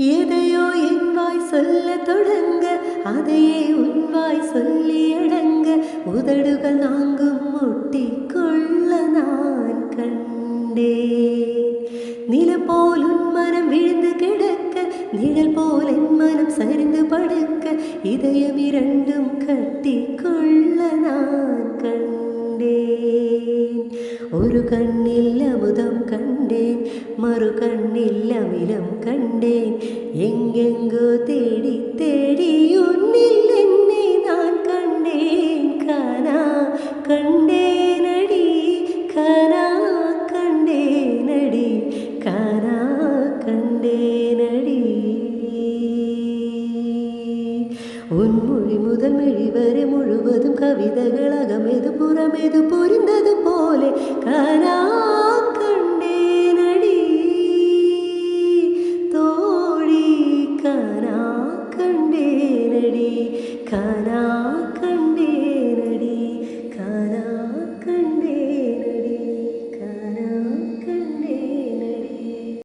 எதையோ என் வாய் சொல்லத் தொடங்க, அதையே உன் வாய் சொல்லி அடங்க, உதடுகள் நான்கும் முட்டிக்கொள்ள நான் கண்டேன். நிலம் போல் உன் மனம் விழுந்து கிடக்க, நிழல் போல் என் மனம் சரிந்து படுக்க, இதயம் இரண்டும் கட்டிக்கொள்ள நான் கண்டேன். ஒரு கண்ணில் அமுதம் கண்டேன், மறு கண்ணில் அமிலம் கண்டேன். எங்கெங்கோ தேடி தேடி உன்னில் என்னை நான் கண்டேன். காணா கண்டேனடி, காணா கண்டேனடி, காணா கண்டேனடி. உன் மொழி முதல் மொழி வரை முழுவதும் கவிதைகள் அகமெது புறமெது புரிந்தது போலே காணா கண்டேனடி தோழி, காணா கண்டேனடி, காணா